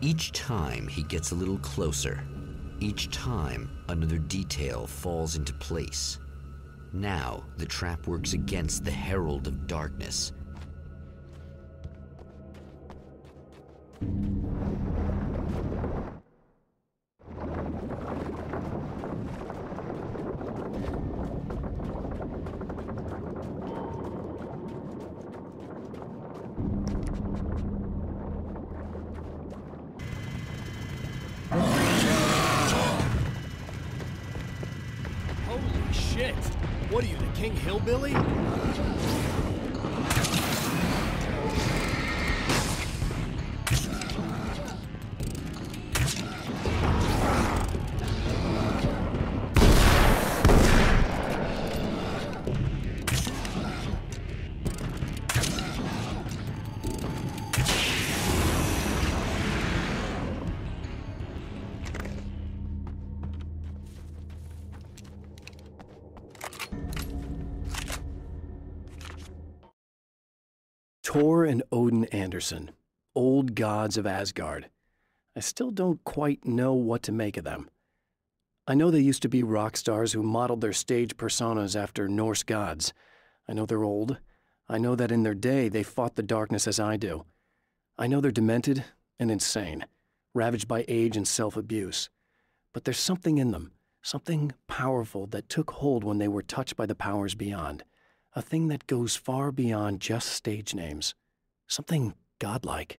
Each time he gets a little closer. Each time another detail falls into place. Now the trap works against the Herald of Darkness. Holy shit! What are you, the King Hillbilly? Thor and Odin Anderson, old gods of Asgard. I still don't quite know what to make of them. I know they used to be rock stars who modeled their stage personas after Norse gods. I know they're old. I know that in their day they fought the darkness as I do. I know they're demented and insane, ravaged by age and self-abuse. But there's something in them, something powerful that took hold when they were touched by the powers beyond. A thing that goes far beyond just stage names. Something godlike.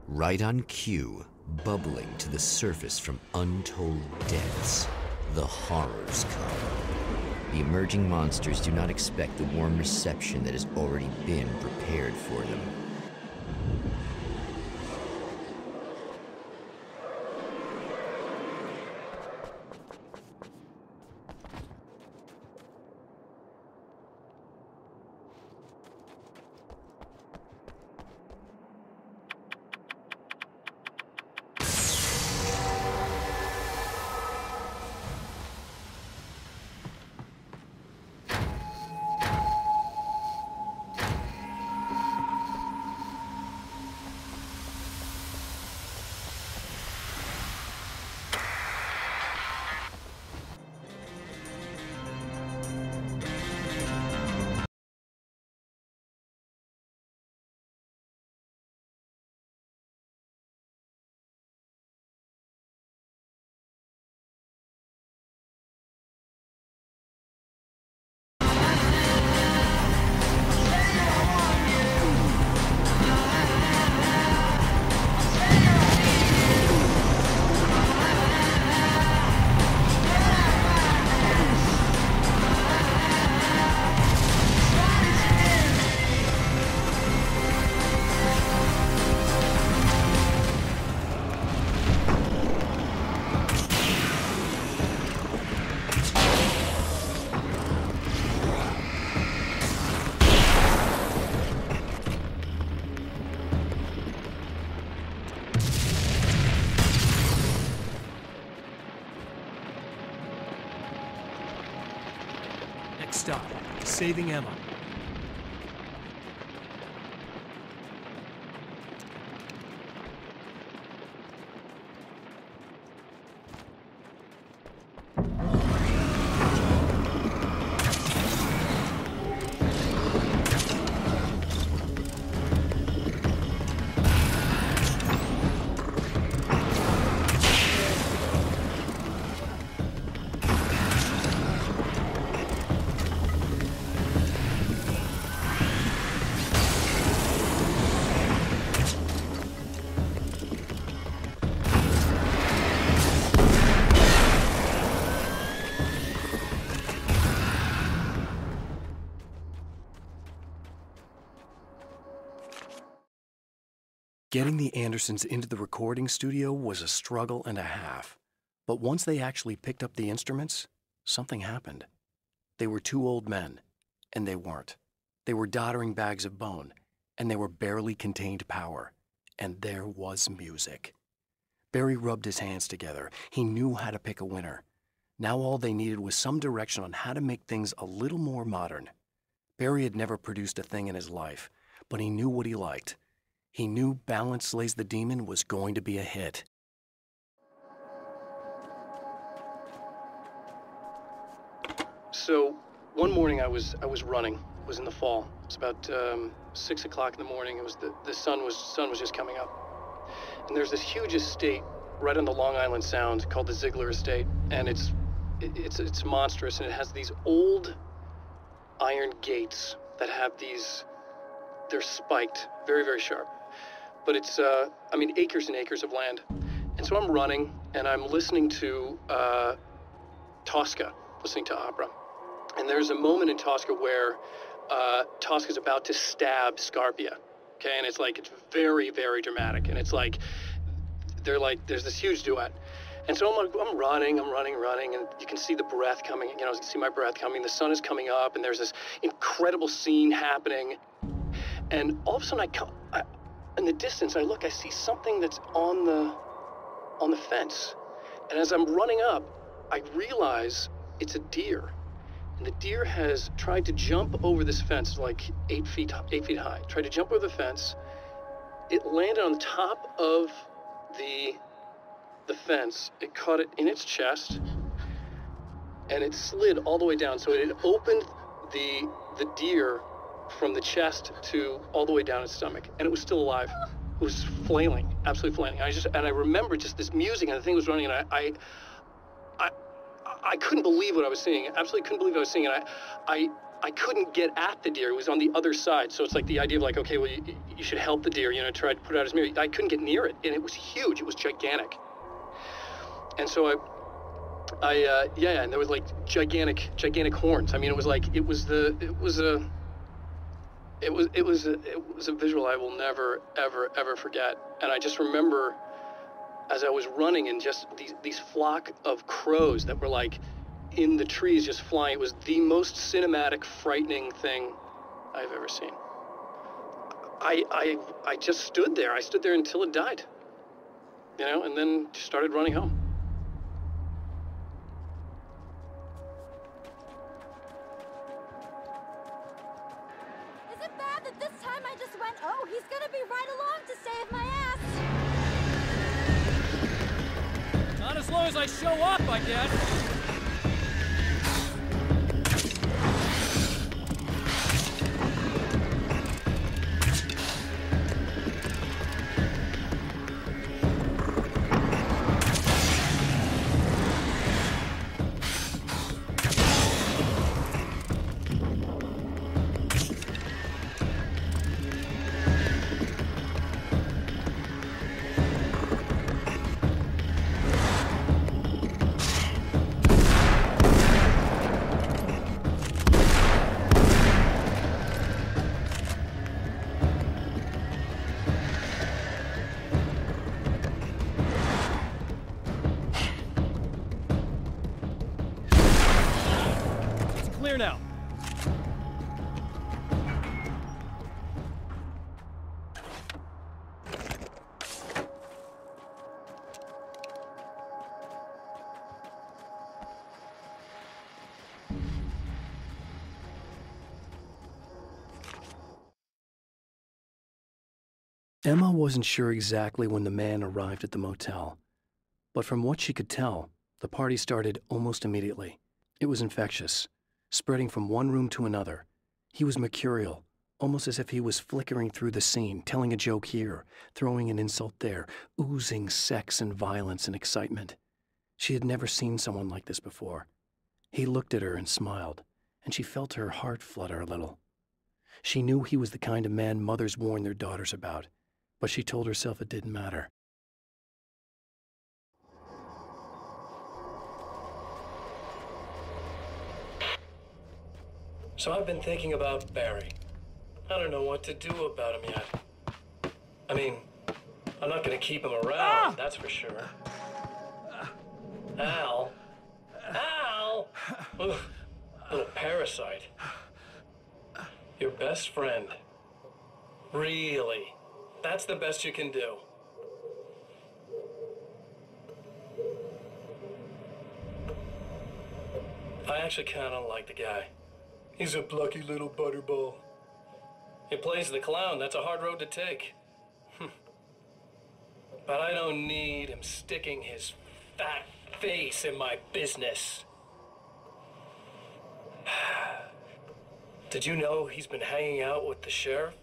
Right on cue, bubbling to the surface from untold depths, the horrors come. The emerging monsters do not expect the warm reception that has already been prepared for them. Next stop, saving Emma. Getting the Andersons into the recording studio was a struggle and a half. But once they actually picked up the instruments, something happened. They were two old men, and they weren't. They were doddering bags of bone, and they were barely contained power, and there was music. Barry rubbed his hands together. He knew how to pick a winner. Now all they needed was some direction on how to make things a little more modern. Barry had never produced a thing in his life, but he knew what he liked. He knew Balance Slays the Demon was going to be a hit. So, one morning I was running. It was in the fall. It was about 6 o'clock in the morning. It was the sun was just coming up. And there's this huge estate right on the Long Island Sound called the Ziegler Estate, and it's monstrous, and it has these old iron gates that have they're spiked, very, very sharp. But it's acres and acres of land. And so I'm running, and I'm listening to Tosca, listening to opera. And there's a moment in Tosca where Tosca's about to stab Scarpia, okay? And it's very, very dramatic. And it's there's this huge duet. And so I'm running, and you can see the breath coming, you can see my breath coming. The sun is coming up, and there's this incredible scene happening. And all of a sudden, in the distance, I look, I see something that's on the fence. And as I'm running up, I realize it's a deer. And the deer has tried to jump over this fence, like 8 feet high. Tried to jump over the fence. It landed on top of the fence. It caught it in its chest, and it slid all the way down. So it had opened the deer from the chest to all the way down its stomach, and it was still alive. It was flailing, absolutely flailing. I remember just this music, and the thing was running, and I couldn't believe what I was seeing. Absolutely couldn't believe what I was seeing. And I couldn't get at the deer. It was on the other side. So it's like the idea of okay, well, you should help the deer, try to put it out his mirror. I couldn't get near it, and it was huge. It was gigantic. And so and there was gigantic horns. I mean, it was a visual I will never, ever forget. And I just remember as I was running, and just these flock of crows that were in the trees just flying. It was the most cinematic, frightening thing I've ever seen. I just stood there. I stood there until it died, and then just started running home. Is it bad that this time I just went, oh, he's gonna be right along to save my ass? Not as long as I show up, I guess. Clear now. Emma wasn't sure exactly when the man arrived at the motel, but from what she could tell, the party started almost immediately. It was infectious, spreading from one room to another. He was mercurial, almost as if he was flickering through the scene, telling a joke here, throwing an insult there, oozing sex and violence and excitement. She had never seen someone like this before. He looked at her and smiled, and she felt her heart flutter a little. She knew he was the kind of man mothers warn their daughters about, but she told herself it didn't matter. So I've been thinking about Barry. I don't know what to do about him yet. I mean, I'm not going to keep him around, that's for sure. Al. Al! Ugh, little parasite. Your best friend. Really? That's the best you can do? I actually kind of like the guy. He's a plucky little butterball. He plays the clown. That's a hard road to take. But I don't need him sticking his fat face in my business. Did you know he's been hanging out with the sheriff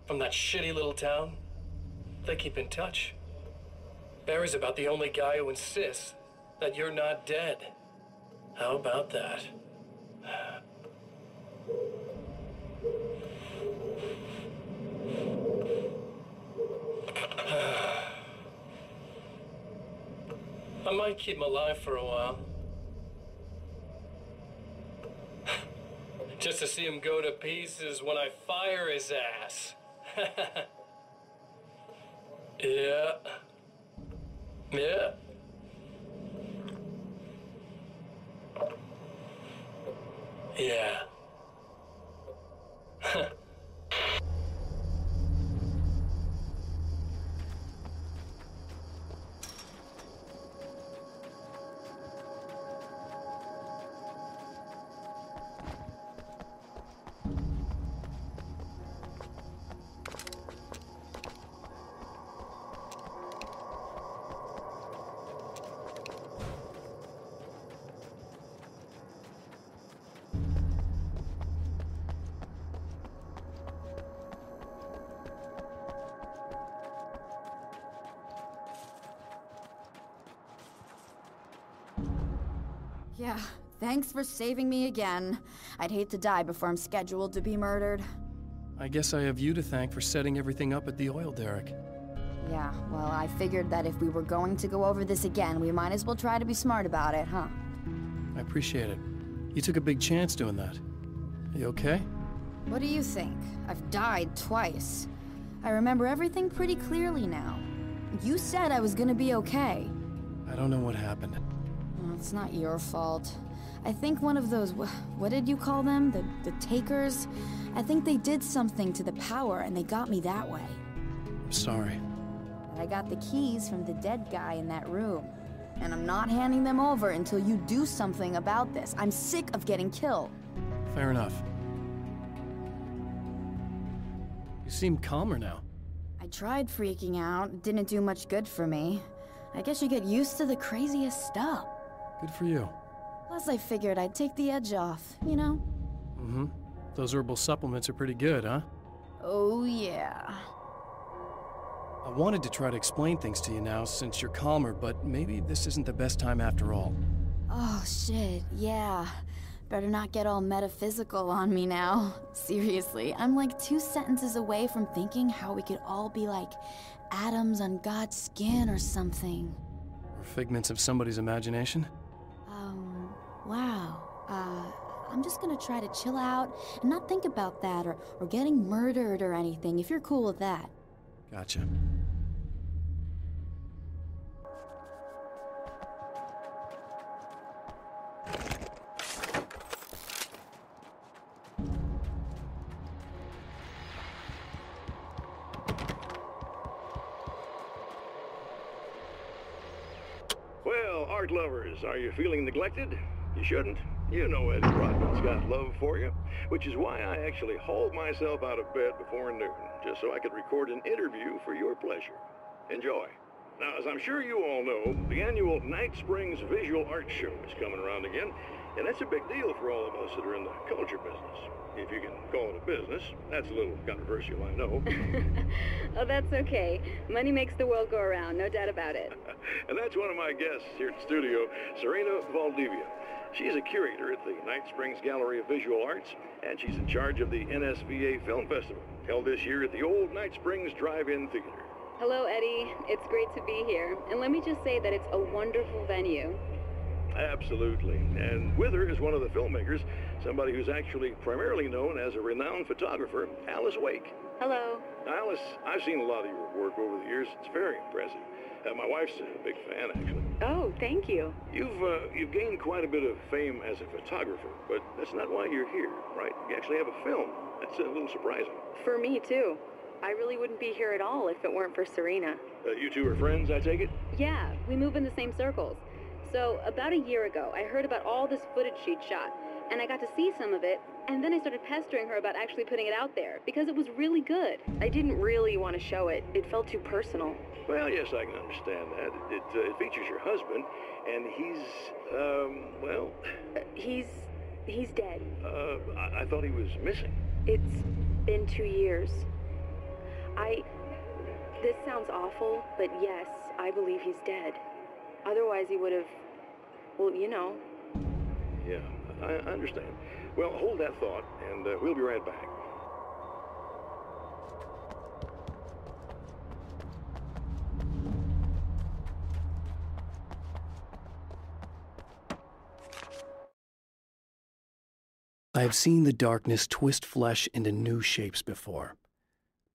from that shitty little town? They keep in touch. Barry's about the only guy who insists that you're not dead. How about that? I might keep him alive for a while. Just to see him go to pieces when I fire his ass. Yeah. Yeah. Yeah. Yeah, thanks for saving me again. I'd hate to die before I'm scheduled to be murdered. I guess I have you to thank for setting everything up at the oil derrick. Yeah, well, I figured that if we were going to go over this again, we might as well try to be smart about it, huh? I appreciate it. You took a big chance doing that. Are you okay? What do you think? I've died twice. I remember everything pretty clearly now. You said I was gonna be okay. I don't know what happened. Well, it's not your fault. I think one of those, what did you call them? The takers? I think they did something to the power and they got me that way. I'm sorry. But I got the keys from the dead guy in that room. And I'm not handing them over until you do something about this. I'm sick of getting killed. Fair enough. You seem calmer now. I tried freaking out. It didn't do much good for me. I guess you get used to the craziest stuff. Good for you. Plus, I figured I'd take the edge off, you know? Mm-hmm. Those herbal supplements are pretty good, huh? Oh, yeah. I wanted to try to explain things to you now since you're calmer, but maybe this isn't the best time after all. Oh, shit, yeah. Better not get all metaphysical on me now. Seriously, I'm like 2 sentences away from thinking how we could all be like atoms on God's skin or something. Or figments of somebody's imagination? Wow. I'm just gonna try to chill out and not think about that or getting murdered or anything, if you're cool with that. Gotcha. Well, art lovers, are you feeling neglected? You shouldn't. You know Eddie Rodman's got love for you, which is why I actually hauled myself out of bed before noon, just so I could record an interview for your pleasure. Enjoy. Now, as I'm sure you all know, the annual Night Springs Visual Art Show is coming around again, and that's a big deal for all of us that are in the culture business. If you can call it a business. That's a little controversial, I know. Oh, that's okay. Money makes the world go around, no doubt about it. And that's one of my guests here at the studio, Serena Valdivia. She's a curator at the Night Springs Gallery of Visual Arts, and she's in charge of the NSVA Film Festival, held this year at the old Night Springs Drive-In Theater. Hello, Eddie. It's great to be here. And let me just say that it's a wonderful venue. Absolutely. And with her is one of the filmmakers, somebody who's actually primarily known as a renowned photographer, Alice Wake. Hello. Alice, I've seen a lot of your work over the years. It's very impressive. My wife's a big fan, actually. Oh, thank you. You've gained quite a bit of fame as a photographer, but that's not why you're here, right? You actually have a film. That's a little surprising. For me, too. I really wouldn't be here at all if it weren't for Serena. You two are friends, I take it? Yeah, we move in the same circles. So, about a year ago, I heard about all this footage she'd shot, and I got to see some of it, and then I started pestering her about actually putting it out there, because it was really good. I didn't really want to show it. It felt too personal. Well, yes, I can understand that. It features your husband, and he's, well... He's dead. I thought he was missing. It's been 2 years. This sounds awful, but yes, I believe he's dead. Otherwise he would have, well, you know. Yeah, I understand. Well, hold that thought, and we'll be right back. I have seen the darkness twist flesh into new shapes before,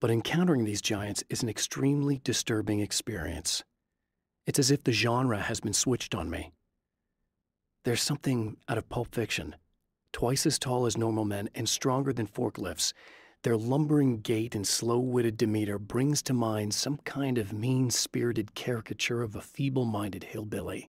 but encountering these giants is an extremely disturbing experience. It's as if the genre has been switched on me. There's something out of Pulp Fiction. Twice as tall as normal men and stronger than forklifts, their lumbering gait and slow-witted demeanor brings to mind some kind of mean-spirited caricature of a feeble-minded hillbilly.